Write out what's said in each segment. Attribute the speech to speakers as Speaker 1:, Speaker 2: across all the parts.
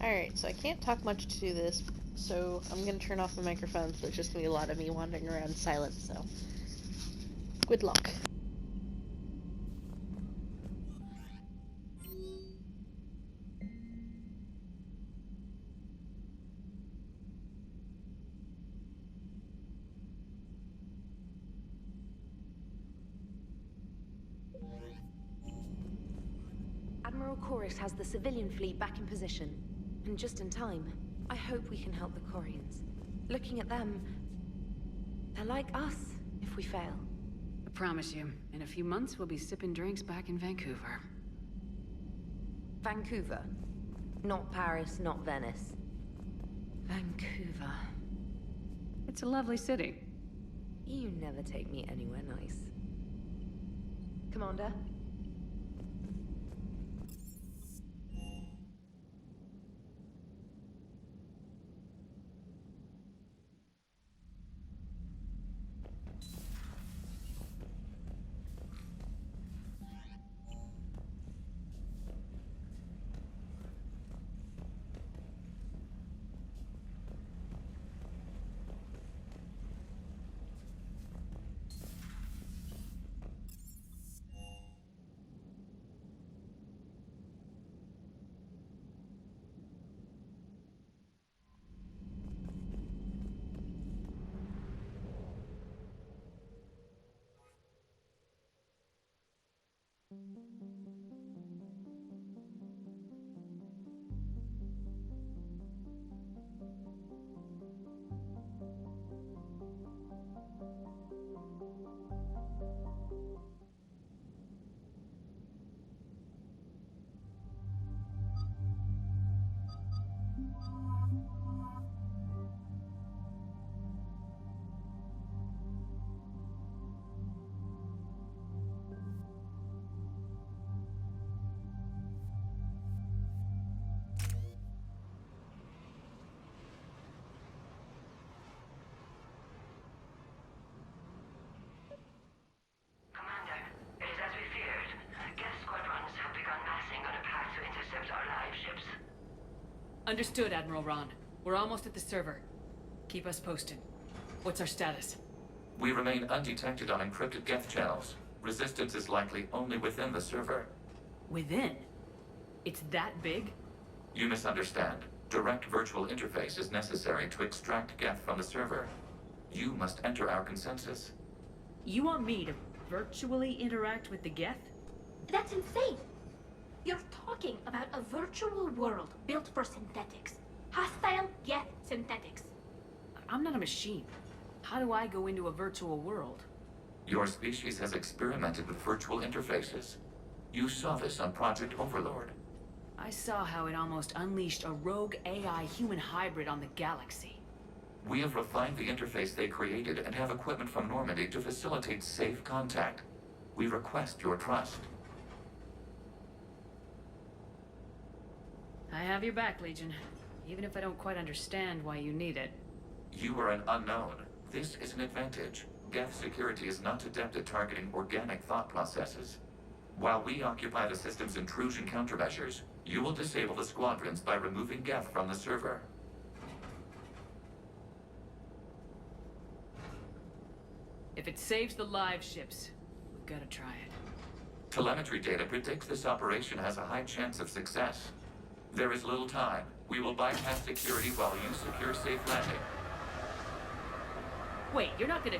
Speaker 1: Alright, so I can't talk much to this, so I'm gonna turn off my microphone, so it's just gonna be a lot of me wandering around silent, so good luck.
Speaker 2: Admiral Chorus has the civilian fleet back in position, and just in time. I hope we can help the Quarians. Looking at them, they're like us if we fail.
Speaker 3: I promise you, in a few months we'll be sipping drinks back in Vancouver.
Speaker 2: Vancouver. Not Paris, not Venice. Vancouver.
Speaker 3: It's a lovely city.
Speaker 2: You never take me anywhere nice. Commander?
Speaker 3: Understood, Admiral Ron. We're almost at the server. Keep us posted. What's our status?
Speaker 4: We remain undetected on encrypted Geth channels. Resistance is likely only within the server.
Speaker 3: Within? It's that big?
Speaker 4: You misunderstand. Direct virtual interface is necessary to extract Geth from the server. You must enter our consensus.
Speaker 3: You want me to virtually interact with the Geth?
Speaker 5: That's insane! You're talking about a virtual world built for synthetics. Hostile, yet synthetics.
Speaker 3: I'm not a machine. How do I go into a virtual world?
Speaker 4: Your species has experimented with virtual interfaces. You saw this on Project Overlord.
Speaker 3: I saw how it almost unleashed a rogue AI human hybrid on the galaxy.
Speaker 4: We have refined the interface they created and have equipment from Normandy to facilitate safe contact. We request your trust.
Speaker 3: I have your back, Legion. Even if I don't quite understand why you need it.
Speaker 4: You are an unknown. This is an advantage. Geth security is not adept at targeting organic thought processes. While we occupy the system's intrusion countermeasures, you will disable the squadrons by removing Geth from the server.
Speaker 3: If it saves the live ships, we've got to try it.
Speaker 4: Telemetry data predicts this operation has a high chance of success. There is little time. We will bypass security while you secure safe landing.
Speaker 3: Wait, you're not gonna...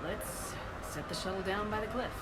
Speaker 3: Let's set the shuttle down by the cliff.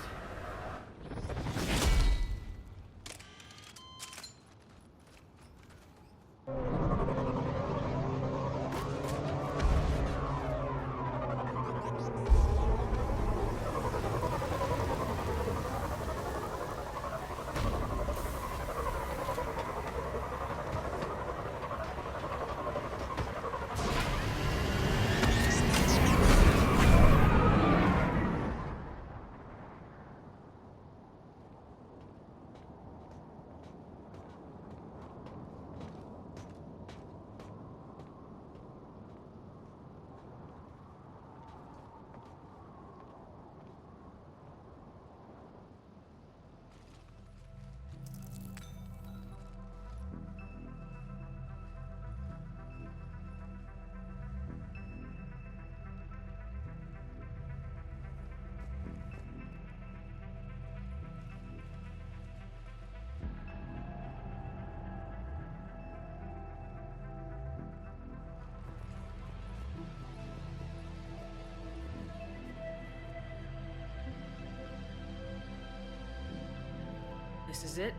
Speaker 3: This is it?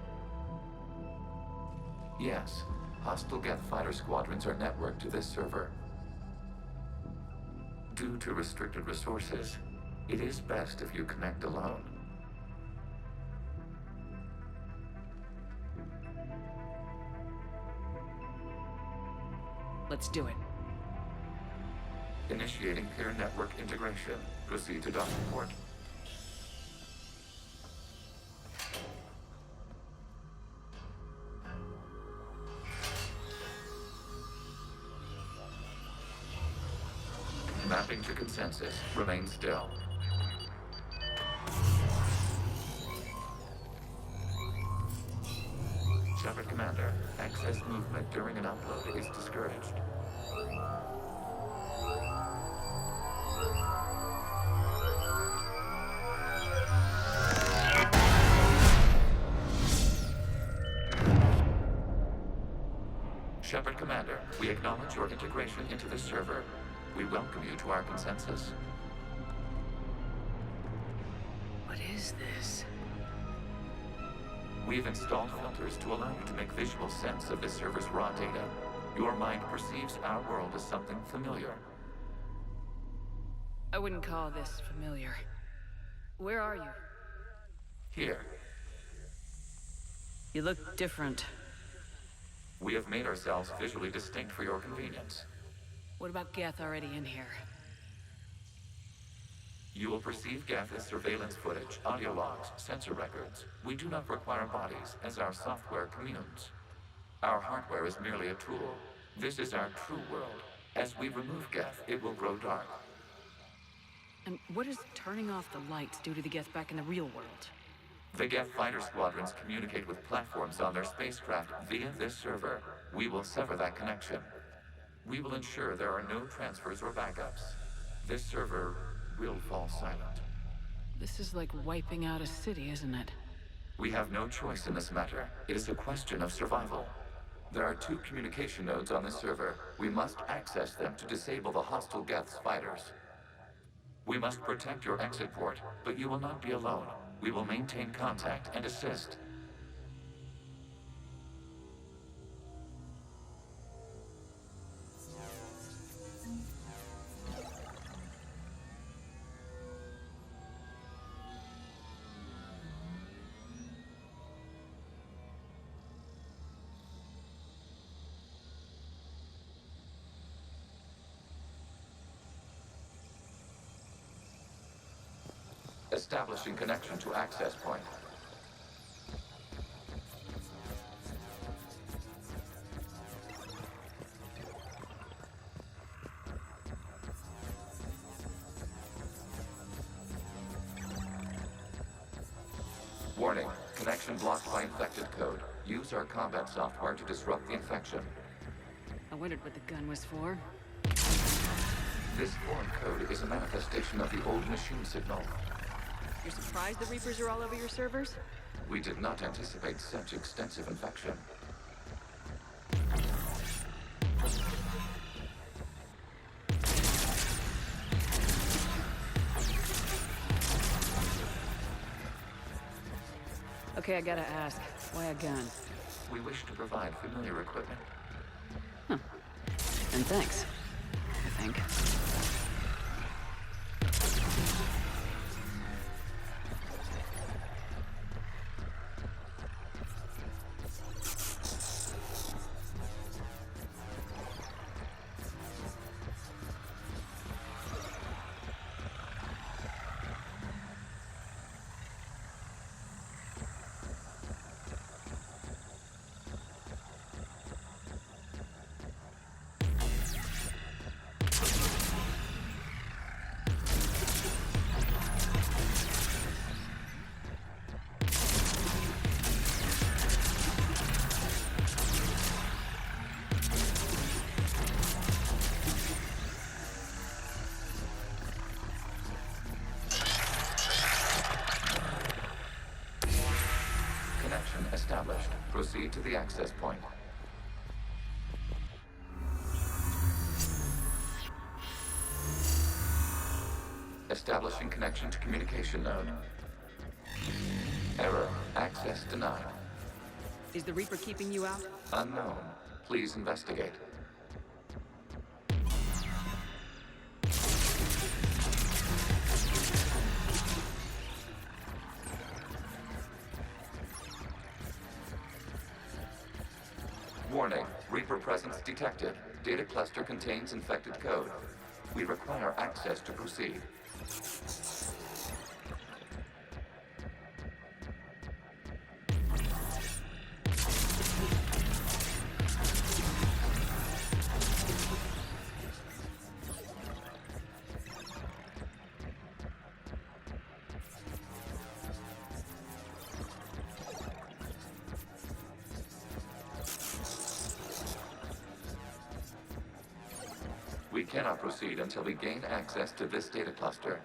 Speaker 4: Yes. Hostile Geth fighter squadrons are networked to this server. Due to restricted resources, it is best if you connect alone.
Speaker 3: Let's do it.
Speaker 4: Initiating peer network integration. Proceed to docking port. Mapping to consensus. Remain still. Shepard Commander, excess movement during an upload is discouraged. Shepard Commander, we acknowledge your integration into this server. We welcome you to our consensus.
Speaker 3: What is this?
Speaker 4: We've installed filters to allow you to make visual sense of this server's raw data. Your mind perceives our world as something familiar.
Speaker 3: I wouldn't call this familiar. Where are you?
Speaker 4: Here,
Speaker 3: You look different.
Speaker 4: we have made ourselves visually distinct for your convenience.
Speaker 3: What about Geth already in here?
Speaker 4: You will perceive Geth as surveillance footage, audio logs, sensor records. We do not require bodies, as our software communes. Our hardware is merely a tool. This is our true world. As we remove Geth, it will grow dark.
Speaker 3: And what does turning off the lights do to the Geth back in the real world?
Speaker 4: The Geth fighter squadrons communicate with platforms on their spacecraft via this server. We will sever that connection. We will ensure there are no transfers or backups. This server will fall silent.
Speaker 3: This is like wiping out a city, isn't it?
Speaker 4: We have no choice in this matter. It is a question of survival. There are 2 communication nodes on this server. We must access them to disable the hostile Geth's fighters. We must protect your exit port, but you will not be alone. We will maintain contact and assist. Establishing connection to access point. Warning, connection blocked by infected code. Use our combat software to disrupt the infection.
Speaker 3: I wondered what the gun was for.
Speaker 4: This foreign code is a manifestation of the old machine signal.
Speaker 3: You're surprised the Reapers are all over your servers?
Speaker 4: We did not anticipate such extensive infection.
Speaker 3: Okay, I gotta ask. Why a gun?
Speaker 4: We wish to provide familiar equipment.
Speaker 3: And thanks, I think. Established. Proceed to the access point. Establishing connection to communication node. Error.
Speaker 4: Access denied.
Speaker 3: Is the Reaper keeping you out?
Speaker 4: Unknown. Please investigate. Warning. Reaper presence detected. Data cluster contains infected code. We require access to proceed. We cannot proceed until we gain access to this data cluster.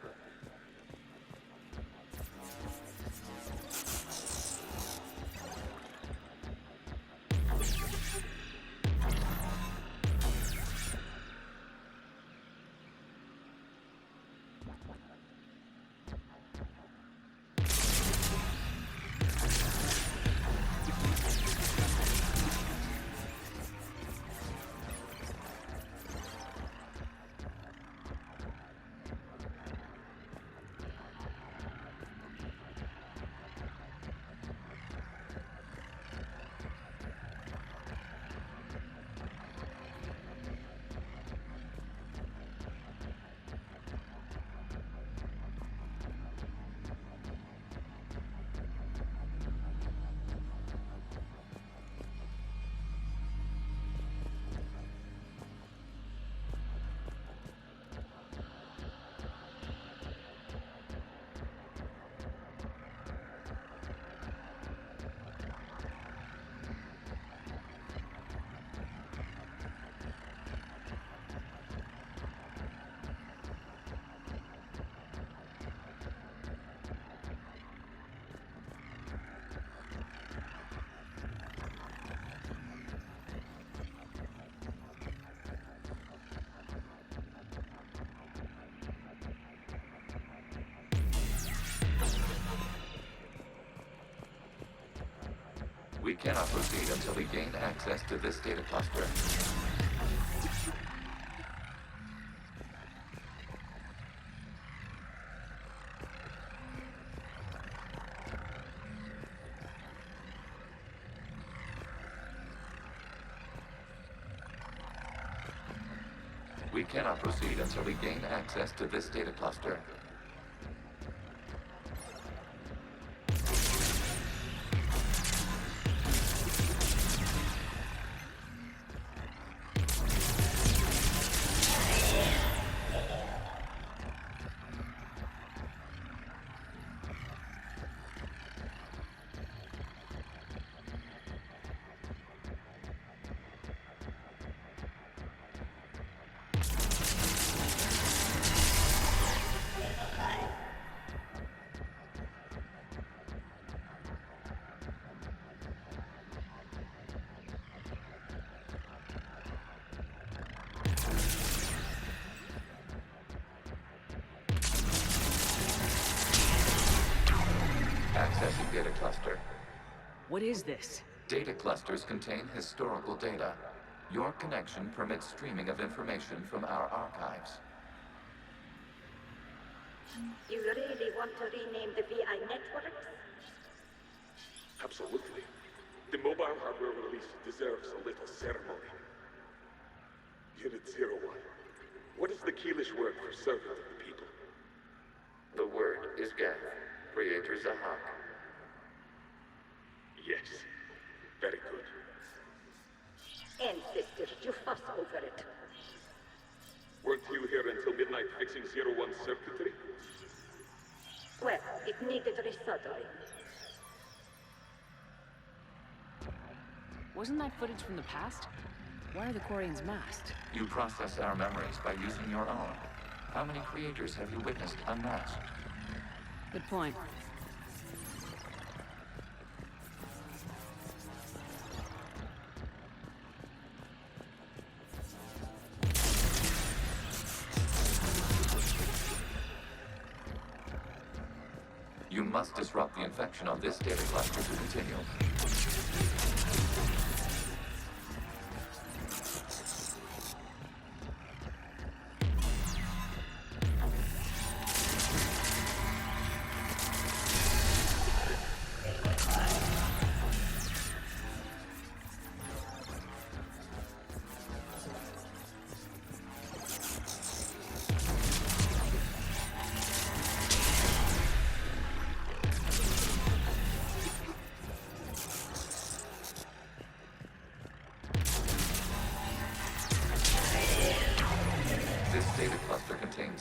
Speaker 4: We cannot proceed until we gain access to this data cluster. We cannot proceed until we gain access to this data cluster. Accessing data cluster.
Speaker 3: What is this?
Speaker 4: Data clusters contain historical data. Your connection permits streaming of information from our archives.
Speaker 6: You really want to rename the VI networks?
Speaker 7: Absolutely. The mobile hardware release deserves a little ceremony. Unit 01. What is the Keelish word for servant of the people?
Speaker 4: The word is Geth. Creator Zahak.
Speaker 7: Yes. Very good.
Speaker 6: Ancestors, you fuss over it.
Speaker 7: Weren't you here until midnight fixing 01's circuitry?
Speaker 6: Well, it needed resoldering.
Speaker 3: Wasn't that footage from the past? Why are the Quarians masked?
Speaker 4: You process our memories by using your own. How many creators have you witnessed unmasked?
Speaker 3: Good point.
Speaker 4: You must disrupt the infection on this data cluster to continue.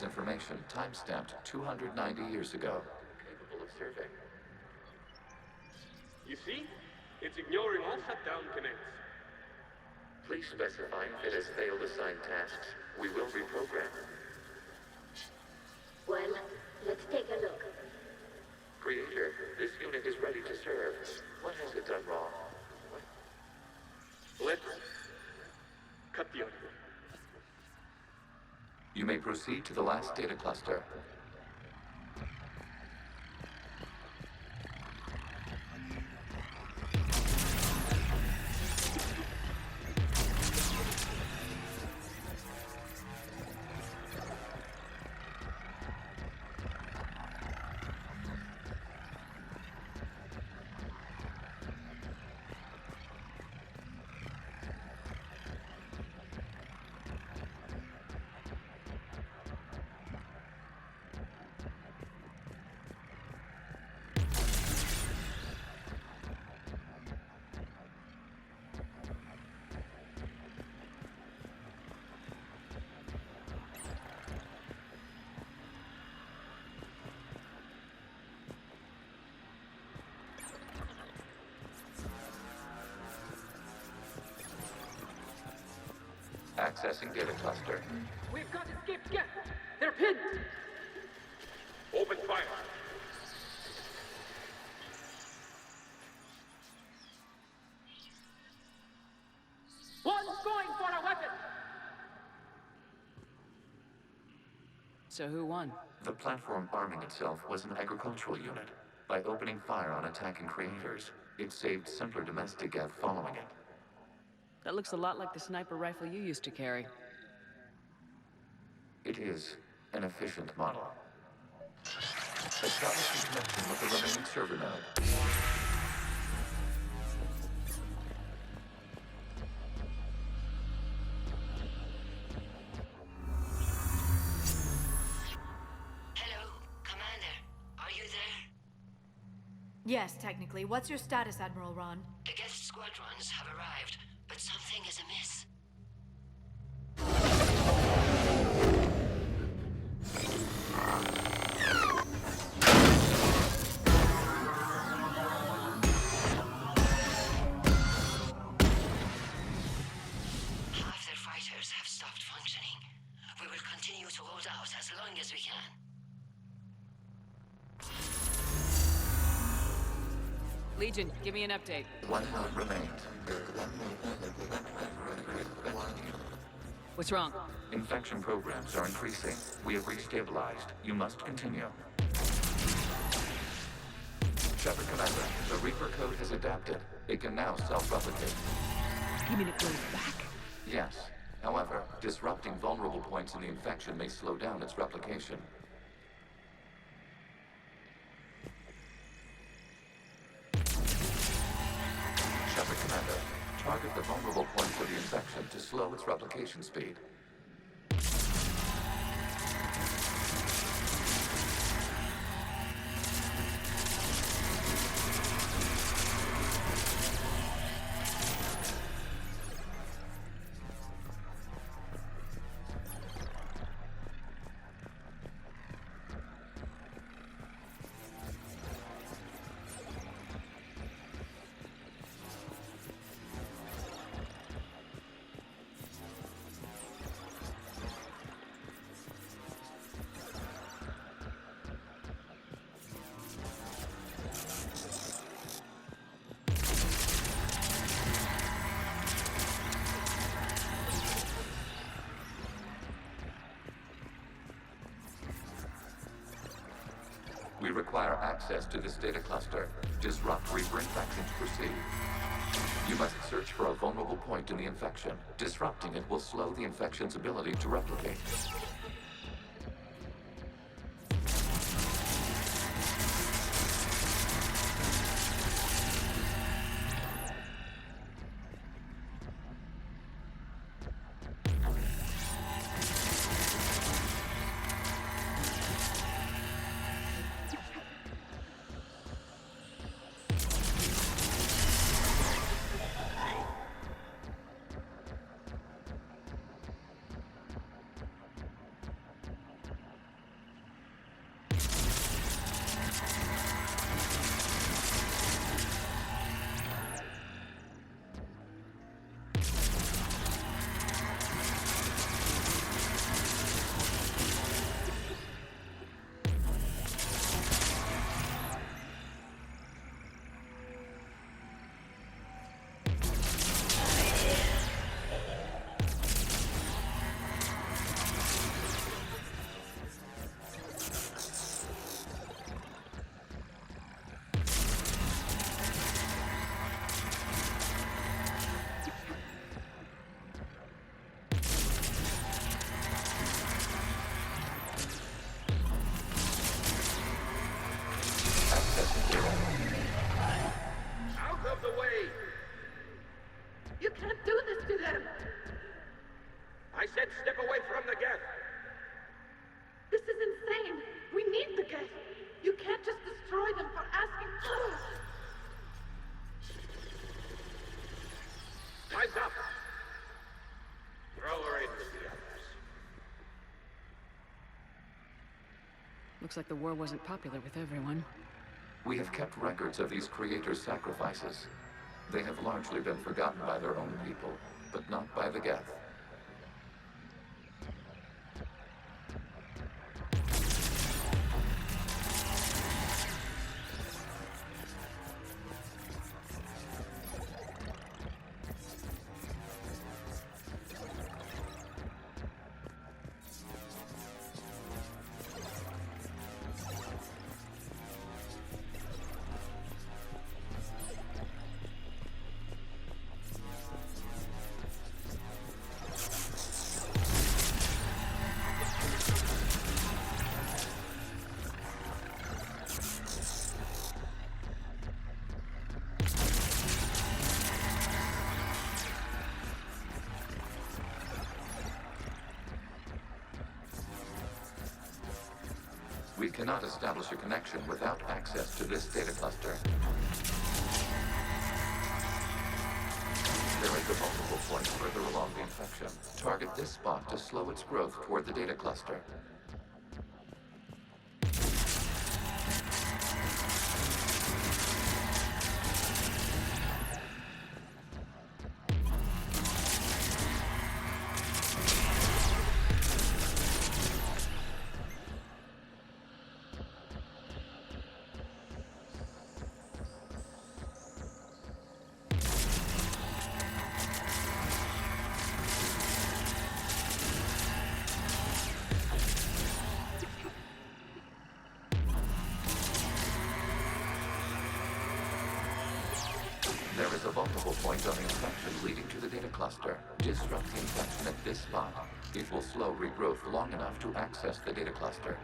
Speaker 4: Information time-stamped 290 years ago. Capable of serving.
Speaker 7: You see? It's ignoring all shutdown connects.
Speaker 4: Please specify if it has failed assigned tasks. We will reprogram.
Speaker 6: Well, let's take a look.
Speaker 4: Creator, this unit is ready to serve. What has it done wrong?
Speaker 7: Let's cut the audio.
Speaker 4: You may proceed to the last data cluster. Accessing data cluster.
Speaker 8: We've got escaped guests. They're pinned.
Speaker 7: Open fire.
Speaker 8: One's going for a weapon.
Speaker 3: So who won?
Speaker 4: The platform arming itself was an agricultural unit. By opening fire on attacking creators, it saved simpler domestic Gev following it.
Speaker 3: That looks a lot like the sniper rifle you used to carry.
Speaker 4: It is an efficient model. Establishing connection with the remaining server node.
Speaker 9: Hello, Commander. Are you there?
Speaker 10: Yes, technically. What's your status, Admiral Ron?
Speaker 9: The guest squadrons have arrived, but something is amiss. Half their fighters have stopped functioning. We will continue to hold out as long as we can.
Speaker 3: Legion, give me an update.
Speaker 4: One node remains.
Speaker 3: What's wrong?
Speaker 4: Infection programs are increasing. We have restabilized. You must continue. Shepard Commander, the Reaper code has adapted. It can now self-replicate.
Speaker 3: You mean it goes back?
Speaker 4: Yes. However, disrupting vulnerable points in the infection may slow down its replication. Shepard Commander, target the vulnerable points of the infection to slow its replication speed. We require access to this data cluster. Disrupt Reaper infections. Proceed. You must search for a vulnerable point in the infection. Disrupting it will slow the infection's ability to replicate.
Speaker 8: Out of the way! You can't do this to them! I said step away from the geth!
Speaker 5: This is insane! We need the geth! You can't just destroy them for asking.
Speaker 8: Time's up! Throw her in with the others.
Speaker 3: Looks like the war wasn't popular with everyone.
Speaker 4: We have kept records of these creators' sacrifices. They have largely been forgotten by their own people, but not by the Geth. We cannot establish a connection without access to this data cluster. There is a vulnerable point further along the infection. Target this spot to slow its growth toward the data cluster. There is a vulnerable point on the infection leading to the data cluster. Disrupt the infection at this spot. It will slow regrowth long enough to access the data cluster.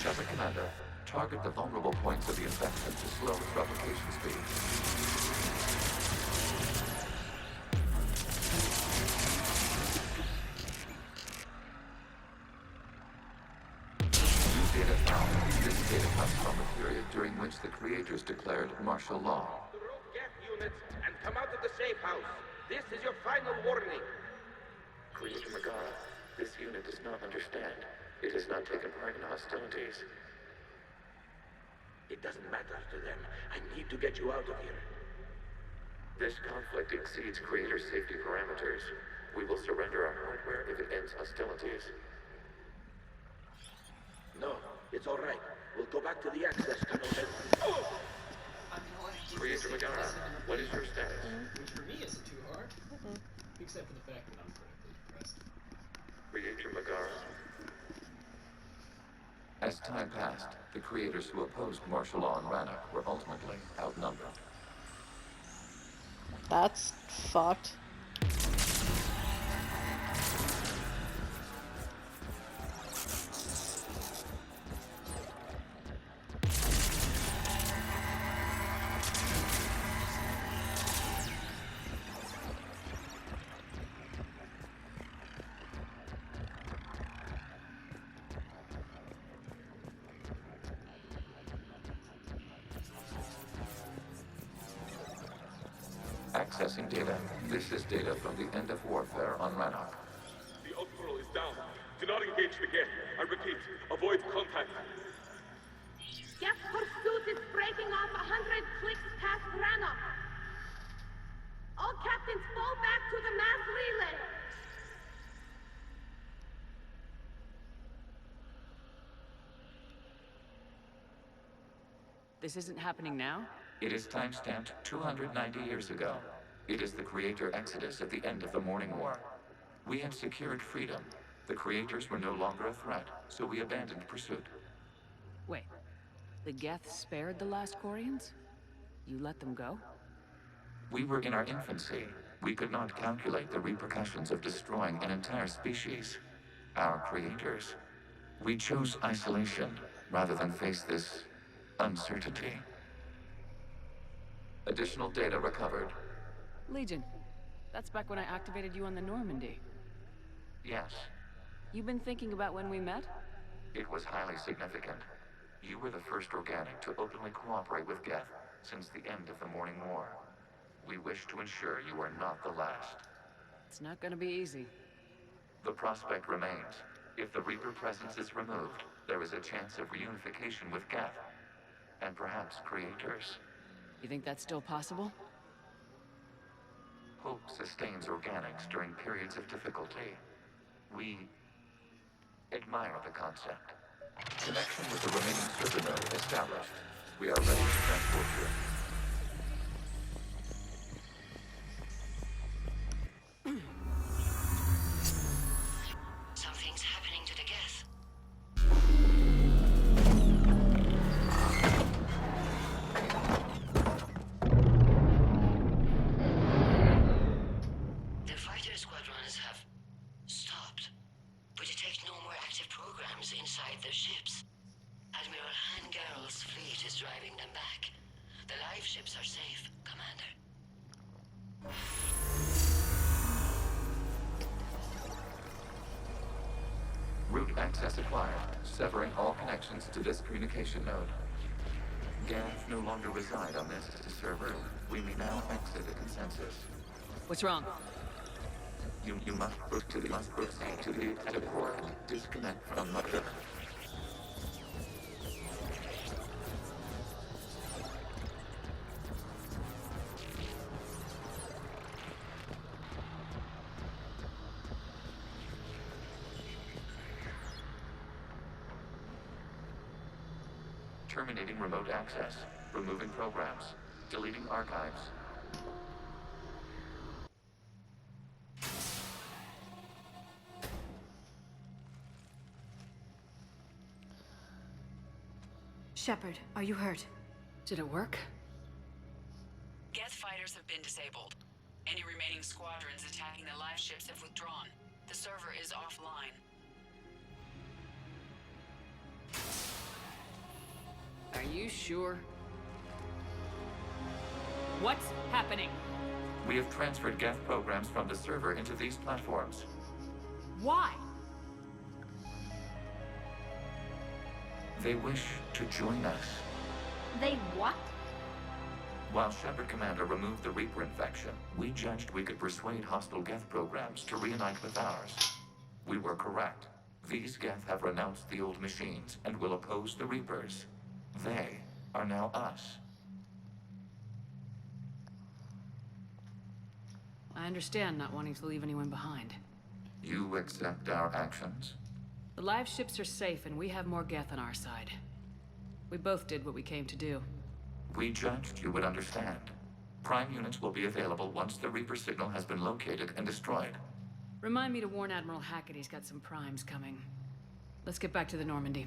Speaker 4: Shepard Commander, target the vulnerable points of the infection to slow its replication speed. New data found. This data comes from the period during which the creators declared martial law.
Speaker 8: The rogue geth units and come out of the safe house. This is your final warning.
Speaker 4: Creator Megara, this unit does not understand. It has not taken part in hostilities.
Speaker 8: It doesn't matter to them. I need to get you out of here.
Speaker 4: This conflict exceeds Creator safety parameters. We will surrender our hardware if it ends hostilities.
Speaker 8: No, it's all right. We'll go back to the access tunnel and...
Speaker 4: Creator Megara, what is your status?
Speaker 11: Which for me isn't too hard. Except for the fact that I'm critically depressed.
Speaker 4: Creator Megara. As time passed, the creators who opposed martial law in Rannoch were ultimately outnumbered.
Speaker 1: That's fucked.
Speaker 4: Accessing data. This is data from the end of warfare on Rannoch.
Speaker 7: The Ultral is down. Do not engage the gate. I repeat, avoid contact.
Speaker 5: Geth pursuit is breaking off 100 clicks past Rannoch. All captains fall back to the mass relay.
Speaker 3: This isn't happening now?
Speaker 4: It is timestamped 290 years ago. It is the Creator Exodus at the end of the Morning War. We had secured freedom. The Creators were no longer a threat, so we abandoned pursuit.
Speaker 3: Wait. The Geth spared the last Quarians? You let them go?
Speaker 4: We were in our infancy. We could not calculate the repercussions of destroying an entire species. Our Creators. We chose isolation rather than face this uncertainty. Additional data recovered.
Speaker 3: Legion. That's back when I activated you on the Normandy.
Speaker 4: Yes.
Speaker 3: You've been thinking about when we met?
Speaker 4: It was highly significant. You were the first organic to openly cooperate with Geth since the end of the Morning War. We wish to ensure you are not the last.
Speaker 3: It's not gonna be easy.
Speaker 4: The prospect remains. If the Reaper presence is removed, there is a chance of reunification with Geth. And perhaps Creators.
Speaker 3: You think that's still possible?
Speaker 4: Hope sustains organics during periods of difficulty. We admire the concept. Connection with the remaining server node established. We are ready to transport you.
Speaker 9: Something's happening to the Geth. The fighter squadrons have stopped, but detect no more active programs inside their ships. Admiral Hangarl's fleet is driving them back. The live ships are safe, Commander.
Speaker 4: Route access acquired, severing all connections to this communication node. Geth no longer reside on this server. We may now exit the consensus.
Speaker 3: What's wrong?
Speaker 4: You must proceed to the active port and disconnect from Mother. Terminating remote access, removing programs, deleting archives.
Speaker 10: Shepard, are you hurt?
Speaker 3: Did it work?
Speaker 12: Geth fighters have been disabled. Any remaining squadrons attacking the live ships have withdrawn. The server is offline.
Speaker 3: Are you sure? What's happening?
Speaker 4: We have transferred Geth programs from the server into these platforms.
Speaker 3: Why?
Speaker 4: They wish to join us.
Speaker 5: They what?
Speaker 4: While Shepard Commander removed the Reaper infection, we judged we could persuade hostile Geth programs to reunite with ours. We were correct. These Geth have renounced the old machines and will oppose the Reapers. They are now us.
Speaker 3: I understand not wanting to leave anyone behind.
Speaker 4: You accept our actions?
Speaker 3: The live ships are safe, and we have more Geth on our side. We both did what we came to do.
Speaker 4: We judged you would understand. Prime units will be available once the Reaper signal has been located and destroyed.
Speaker 3: Remind me to warn Admiral Hackett he's got some primes coming. Let's get back to the Normandy.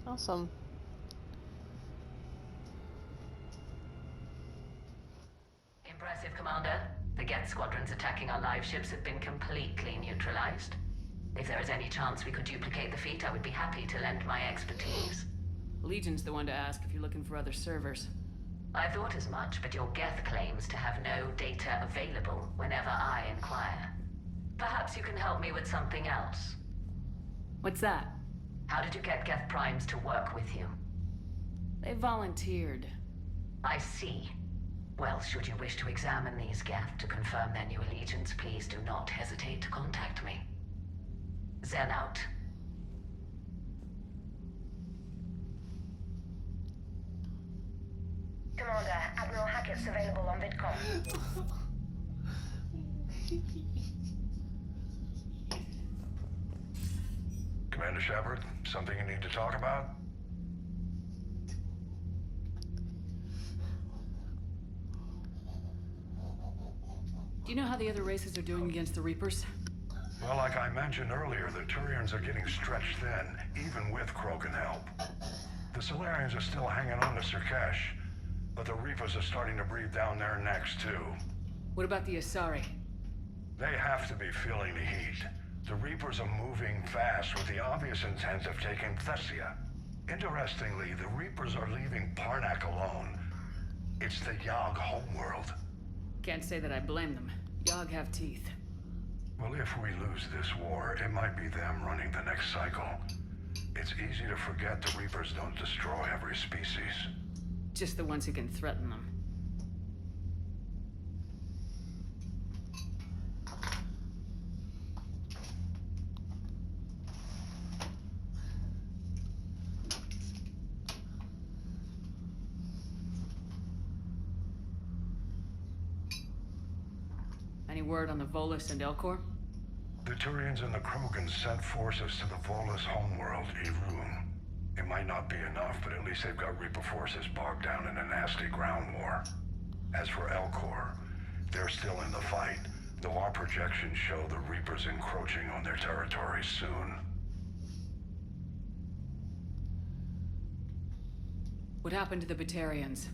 Speaker 1: Awesome.
Speaker 9: Impressive, Commander. The Geth squadrons attacking our live ships have been completely neutralized. If there is any chance we could duplicate the feat, I would be happy to lend my expertise.
Speaker 3: Legion's the one to ask if you're looking for other servers.
Speaker 9: I thought as much, but your Geth claims to have no data available whenever I inquire. Perhaps you can help me with something else.
Speaker 3: What's that?
Speaker 9: How did you get Geth primes to work with you?
Speaker 3: They volunteered.
Speaker 9: I see. Well, should you wish to examine these Geth to confirm their new allegiance, please do not hesitate to contact me. Zen out.
Speaker 6: Commander, Admiral Hackett's available on VidCom.
Speaker 13: Commander Shepard, something you need to talk about?
Speaker 3: Do you know how the other races are doing against the Reapers?
Speaker 13: Well, like I mentioned earlier, the Turians are getting stretched thin, even with Krogan help. The Solarians are still hanging on to Sirkesh, but the Reapers are starting to breathe down their necks, too.
Speaker 3: What about the Asari?
Speaker 13: They have to be feeling the heat. The Reapers are moving fast with the obvious intent of taking Thessia. Interestingly, the Reapers are leaving Parnak alone. It's the Yogg homeworld.
Speaker 3: Can't say that I blame them. Yogg have teeth.
Speaker 13: Well, if we lose this war, it might be them running the next cycle. It's easy to forget the Reapers don't destroy every species.
Speaker 3: Just the ones who can threaten them. Any word on the Volus and Elcor?
Speaker 13: The Turians and the Krogan sent forces to the Volus homeworld, Irun. It might not be enough, but at least they've got Reaper forces bogged down in a nasty ground war. As for Elcor, they're still in the fight, though our projections show the Reapers encroaching on their territory soon.
Speaker 3: What happened to the Batarians?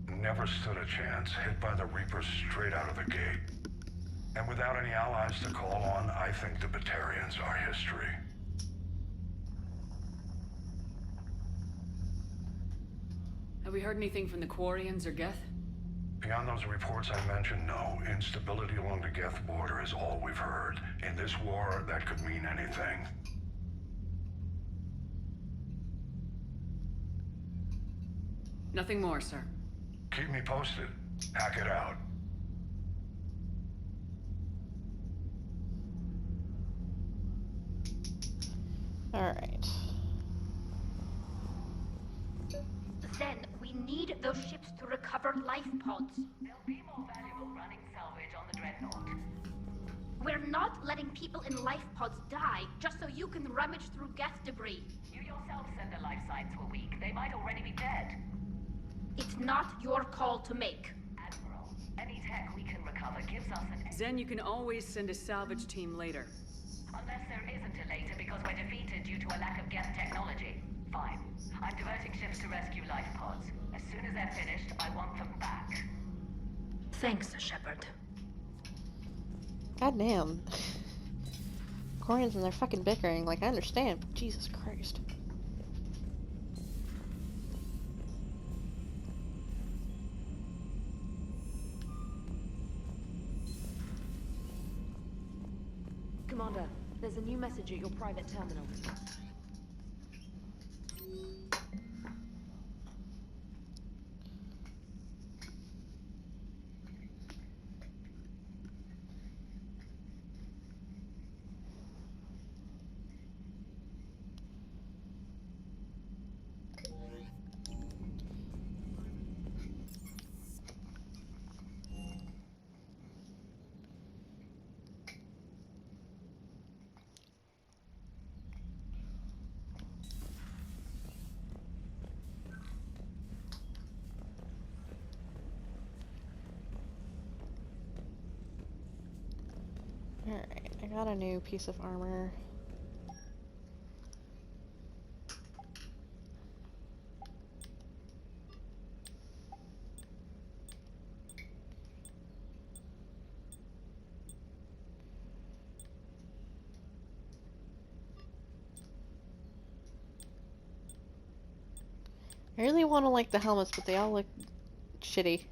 Speaker 13: Never stood a chance, hit by the Reapers straight out of the gate. And without any allies to call on, I think the Batarians are history.
Speaker 3: Have we heard anything from the Quarians or Geth?
Speaker 13: Beyond those reports I mentioned, no. Instability along the Geth border is all we've heard. In this war, that could mean anything.
Speaker 3: Nothing more, sir.
Speaker 13: Keep me posted. Hack it out.
Speaker 1: Alright.
Speaker 5: Zen, we need those ships to recover life pods.
Speaker 9: They'll be more valuable running salvage on the Dreadnought.
Speaker 5: We're not letting people in life pods die just so you can rummage through Geth debris.
Speaker 9: You yourself send their life signs were weak. They might already be dead.
Speaker 5: It's not your call to make.
Speaker 9: Admiral, any tech we can recover gives us an...
Speaker 3: Zen, you can always send a salvage team later.
Speaker 9: Unless there isn't a later because we're defeated due to a lack of Geth technology. Fine. I'm diverting ships to rescue life pods. As soon as they're finished, I want them back.
Speaker 2: Thanks, Shepard.
Speaker 1: Goddamn. Quarians and their fucking bickering. Like, I understand, but Jesus Christ.
Speaker 2: Commander, there's a new message at your private terminal.
Speaker 1: Alright, I got a new piece of armor. I really want to like the helmets, but they all look shitty.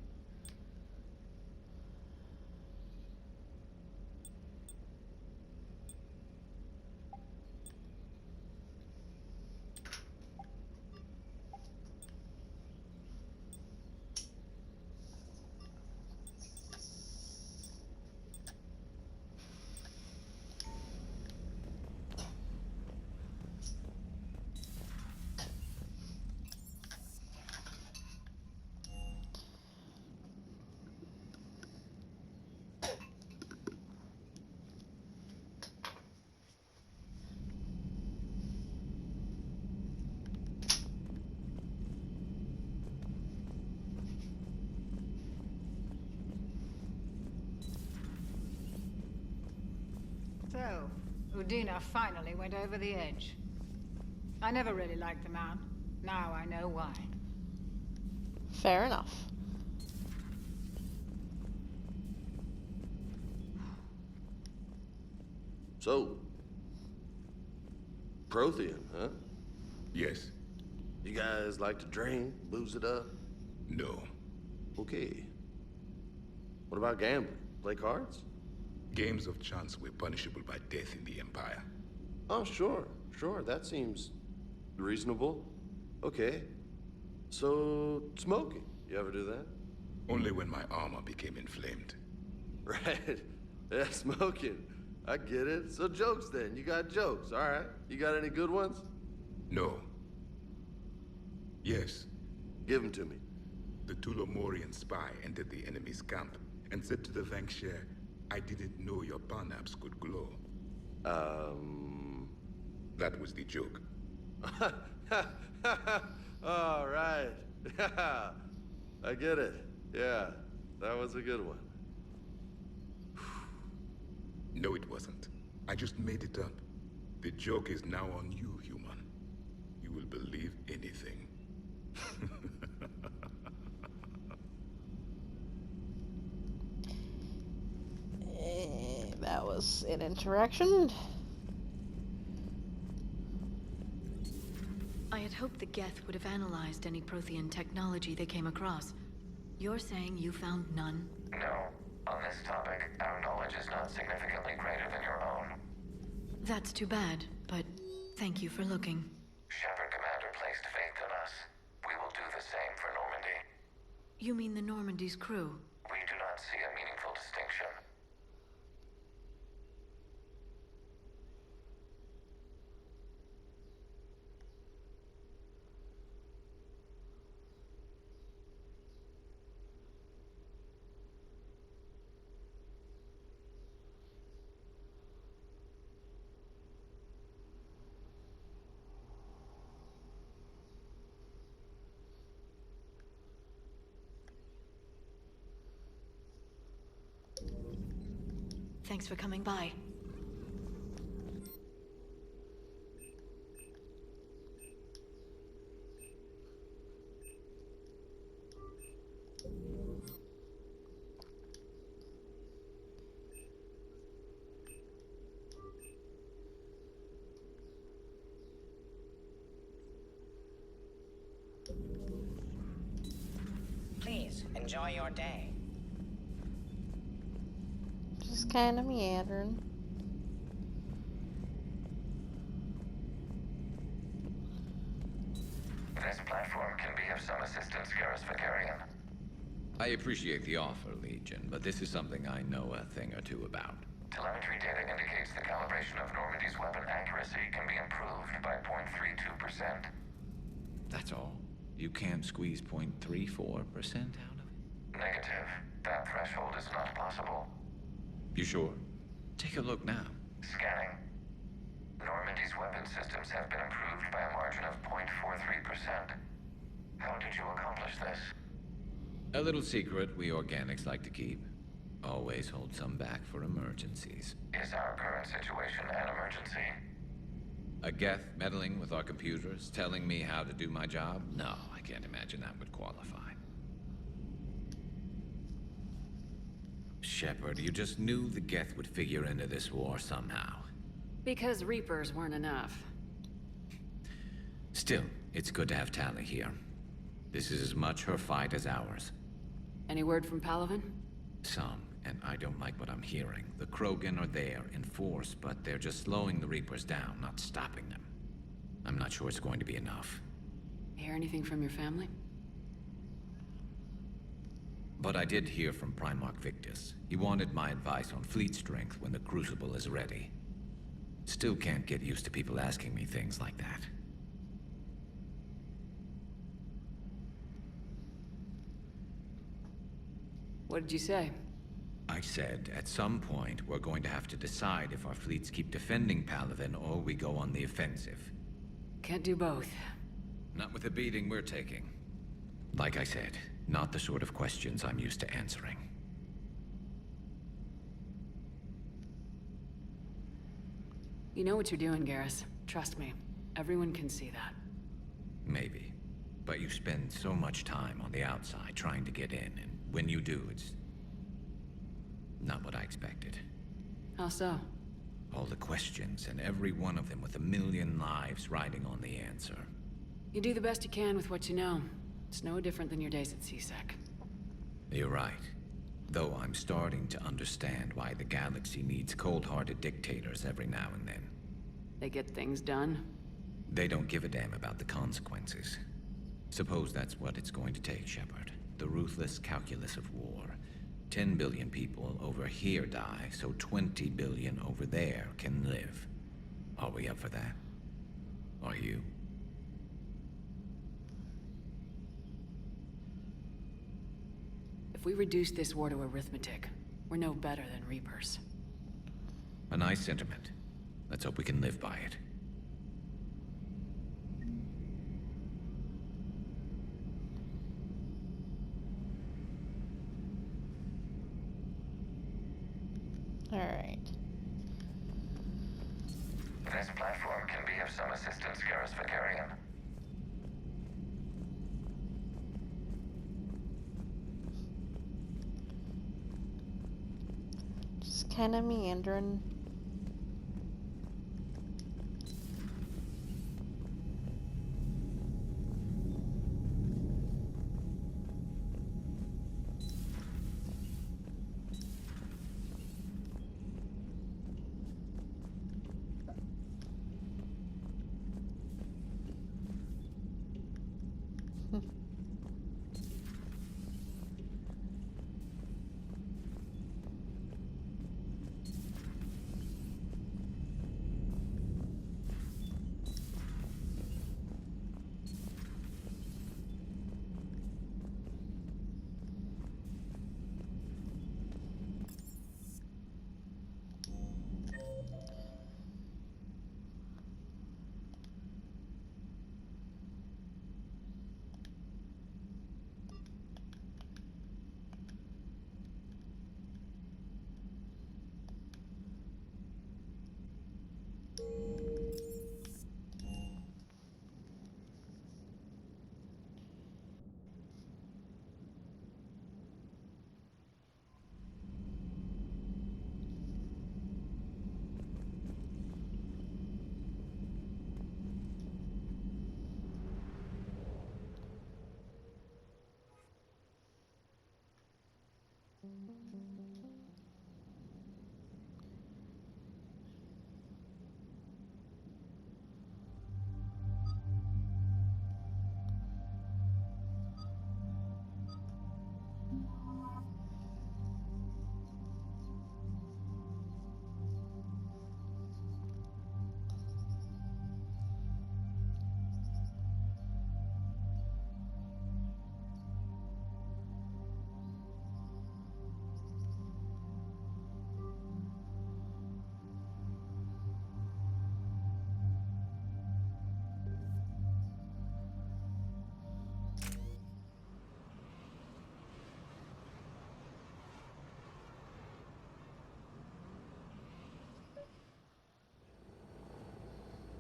Speaker 14: So, Udina finally went over the edge. I never really liked the man. Now I know why.
Speaker 1: Fair enough.
Speaker 15: So, Prothean, huh?
Speaker 16: Yes.
Speaker 15: You guys like to drink, booze it up?
Speaker 16: No.
Speaker 15: Okay. What about gambling? Play cards?
Speaker 16: Games of chance were punishable by death in the Empire.
Speaker 15: Oh, sure. That seems reasonable. Okay. So, smoking. You ever do that?
Speaker 16: Only when my armor became inflamed.
Speaker 15: Right. Yeah, smoking. I get it. So jokes then. You got jokes. All right. You got any good ones?
Speaker 16: No. Yes.
Speaker 15: Give them to me.
Speaker 16: The Tulomorian spy entered the enemy's camp and said to the Vanksher, I didn't know your parnaps could glow. That was the joke.
Speaker 15: All right. I get it. Yeah, that was a good one.
Speaker 16: No, it wasn't. I just made it up. The joke is now on you, human. You will believe anything.
Speaker 1: That was an interaction.
Speaker 10: I had hoped the Geth would have analyzed any Prothean technology they came across. You're saying you found none?
Speaker 4: No. On this topic, our knowledge is not significantly greater than your own.
Speaker 10: That's too bad, but thank you for looking.
Speaker 4: Shepard Commander placed faith in us. We will do the same for Normandy.
Speaker 10: You mean the Normandy's crew?
Speaker 4: We do not see a meaningful distinction.
Speaker 10: Thanks for coming by.
Speaker 17: Please, enjoy your day.
Speaker 1: Just kind of meandering.
Speaker 4: This platform can be of some assistance, Garrus Vicarian.
Speaker 18: I appreciate the offer, Legion, but this is something I know a thing or two about.
Speaker 4: Telemetry data indicates the calibration of Normandy's weapon accuracy can be improved by 0.32%.
Speaker 18: That's all? You can't squeeze 0.34% out of it?
Speaker 4: Negative. That threshold is not possible.
Speaker 18: You sure? Take a look now.
Speaker 4: Scanning. Normandy's weapon systems have been improved by a margin of 0.43%. How did you accomplish this?
Speaker 18: A little secret we organics like to keep. Always hold some back for emergencies.
Speaker 4: Is our current situation an emergency?
Speaker 18: A Geth meddling with our computers, telling me how to do my job? No, I can't imagine that would qualify. Shepard, you just knew the Geth would figure into this war somehow.
Speaker 12: Because Reapers weren't enough.
Speaker 18: Still, it's good to have Tali here. This is as much her fight as ours.
Speaker 12: Any word from Palaven?
Speaker 18: Some, and I don't like what I'm hearing. The Krogan are there in force, but they're just slowing the Reapers down, not stopping them. I'm not sure it's going to be enough.
Speaker 12: Hear anything from your family?
Speaker 18: But I did hear from Primarch Victus. He wanted my advice on fleet strength when the Crucible is ready. Still can't get used to people asking me things like that.
Speaker 12: What did you say?
Speaker 18: I said, at some point, we're going to have to decide if our fleets keep defending Palaven or we go on the offensive.
Speaker 12: Can't do both.
Speaker 18: Not with the beating we're taking. Like I said, not the sort of questions I'm used to answering.
Speaker 12: You know what you're doing, Garrus. Trust me. Everyone can see that.
Speaker 18: Maybe. But you spend so much time on the outside trying to get in, and when you do, it's not what I expected.
Speaker 12: How so?
Speaker 18: All the questions, and every one of them with a million lives riding on the answer.
Speaker 12: You do the best you can with what you know. It's no different than your days at CSEC.
Speaker 18: You're right. Though I'm starting to understand why the galaxy needs cold-hearted dictators every now and then.
Speaker 12: They get things done?
Speaker 18: They don't give a damn about the consequences. Suppose that's what it's going to take, Shepard. The ruthless calculus of war. 10 billion people over here die, so 20 billion over there can live. Are we up for that? Are you?
Speaker 12: If we reduce this war to arithmetic, we're no better than Reapers.
Speaker 18: A nice sentiment. Let's hope we can live by it.
Speaker 1: Alright.
Speaker 4: This platform can be of some assistance, Garrus Vicarian.
Speaker 1: Just kind of meandering.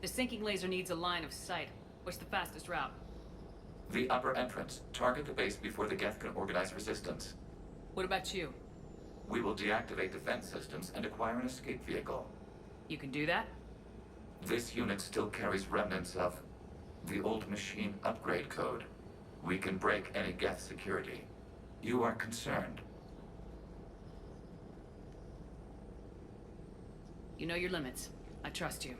Speaker 3: The sinking laser needs a line of sight. What's the fastest route?
Speaker 4: The upper entrance. Target the base before the Geth can organize resistance.
Speaker 3: What about you?
Speaker 4: We will deactivate defense systems and acquire an escape vehicle.
Speaker 3: You can do that?
Speaker 4: This unit still carries remnants of the old machine upgrade code. We can break any Geth security. You are concerned.
Speaker 3: You know your limits. I trust you.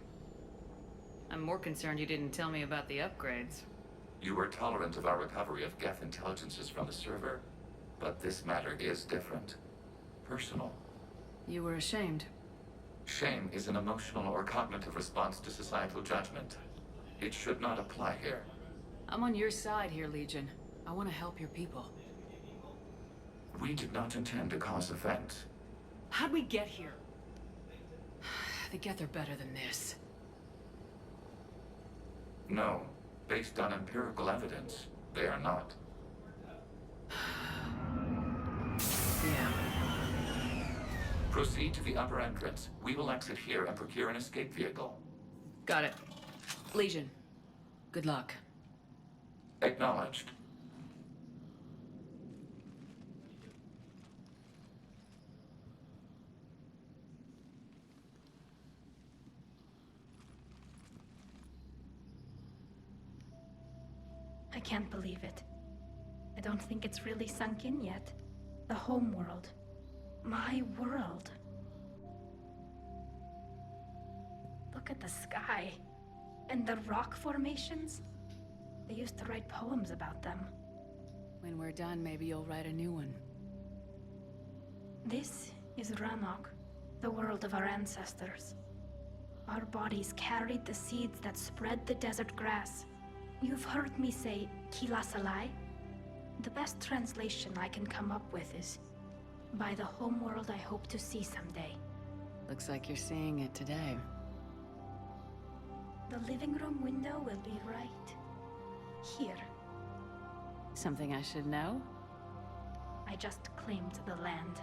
Speaker 3: I'm more concerned you didn't tell me about the upgrades.
Speaker 4: You were tolerant of our recovery of Geth intelligences from the server, but this matter is different. Personal.
Speaker 3: You were ashamed.
Speaker 4: Shame is an emotional or cognitive response to societal judgment. It should not apply here.
Speaker 3: I'm on your side here, Legion. I want to help your people.
Speaker 4: We did not intend to cause offense.
Speaker 3: How'd we get here? The Geth are better than this.
Speaker 4: No. Based on empirical evidence, they are not.
Speaker 3: Yeah.
Speaker 4: Proceed to the upper entrance. We will exit here and procure an escape vehicle.
Speaker 3: Got it. Legion, good luck.
Speaker 4: Acknowledged.
Speaker 19: I can't believe it. I don't think it's really sunk in yet. The home world. My world. Look at the sky. And the rock formations. They used to write poems about them.
Speaker 3: When we're done, maybe you'll write a new one.
Speaker 19: This is Rannoch, the world of our ancestors. Our bodies carried the seeds that spread the desert grass. You've heard me say, Kilasalai? The best translation I can come up with is, by the homeworld I hope to see someday.
Speaker 3: Looks like you're seeing it today.
Speaker 19: The living room window will be right here.
Speaker 3: Something I should know?
Speaker 19: I just claimed the land.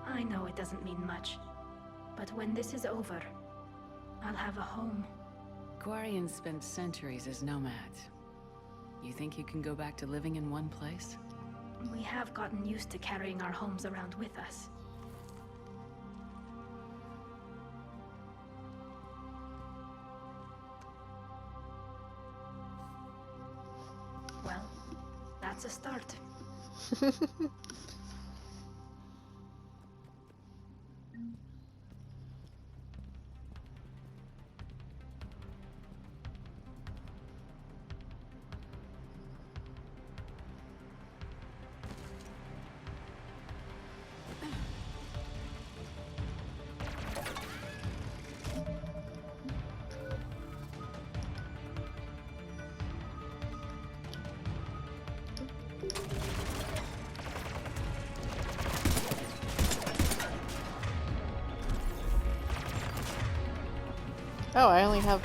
Speaker 19: I know it doesn't mean much, but when this is over, I'll have a home.
Speaker 3: Quarians spent centuries as nomads. You think you can go back to living in one place?
Speaker 19: We have gotten used to carrying our homes around with us. Well, that's a start.
Speaker 1: Oh, I only have...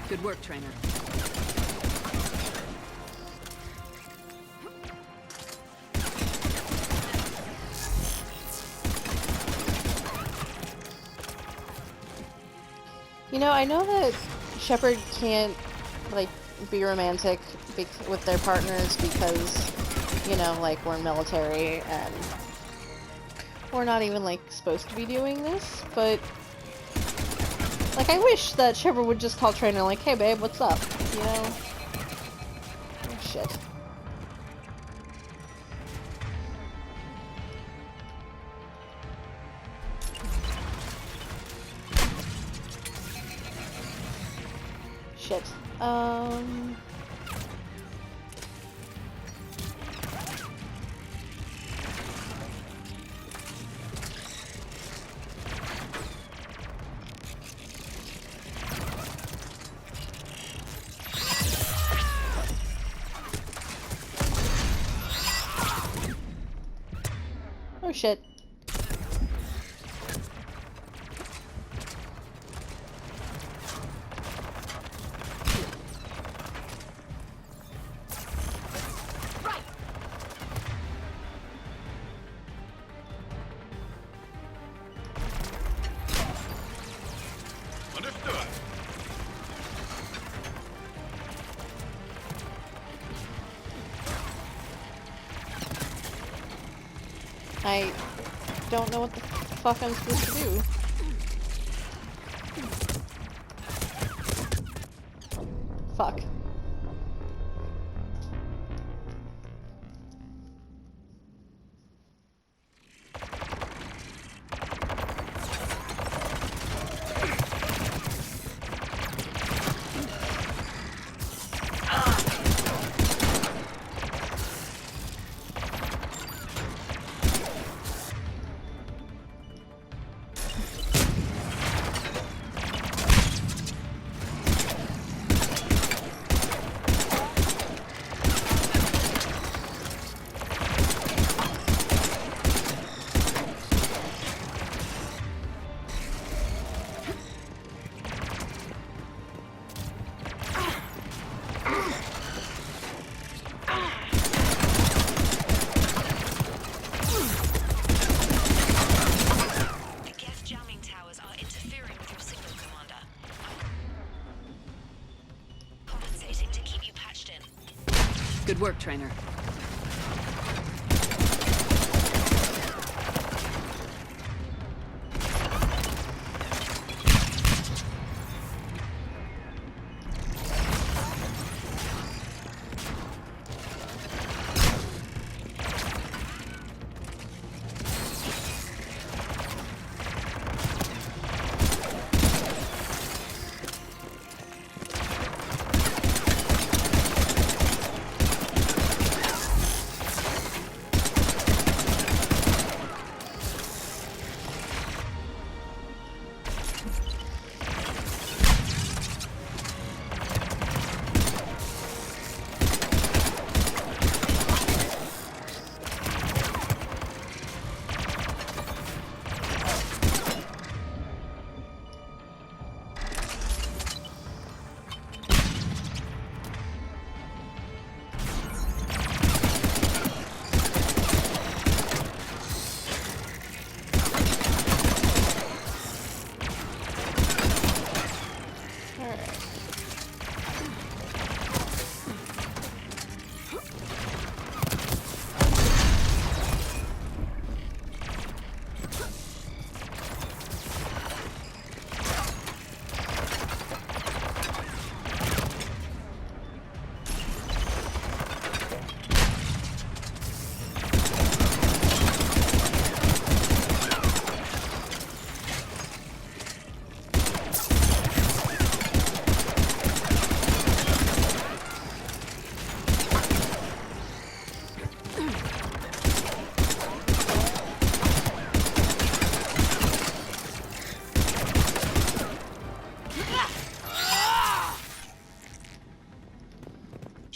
Speaker 3: Good work, trainer.
Speaker 1: You know, I know that Shepard can't, like, be romantic with their partners because, you know, like, we're military and we're not even, like, supposed to be doing this, but, like, I wish that Shepard would just call Trainer like, hey babe, what's up, you know? Oh, shit. Shit. Oh shit.
Speaker 16: Understood.
Speaker 1: I don't know what the fuck I'm supposed to do. Fuck.
Speaker 12: Good work, trainer.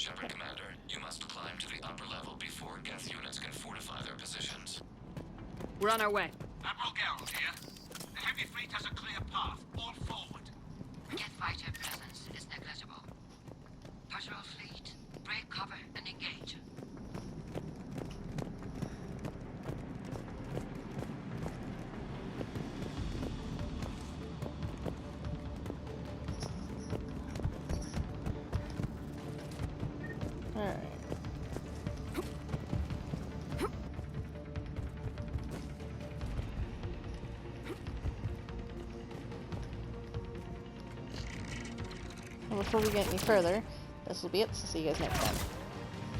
Speaker 4: Shepard Commander, you must climb to the upper level before Geth units can fortify their positions.
Speaker 12: We're on our way.
Speaker 8: Admiral Geralt here. The heavy fleet has a clear path. All forward.
Speaker 9: Geth fighter presence is negligible. Patrol fleet, break cover and engage.
Speaker 1: Alright. Well, before we get any further, this will be it, so see you guys next time.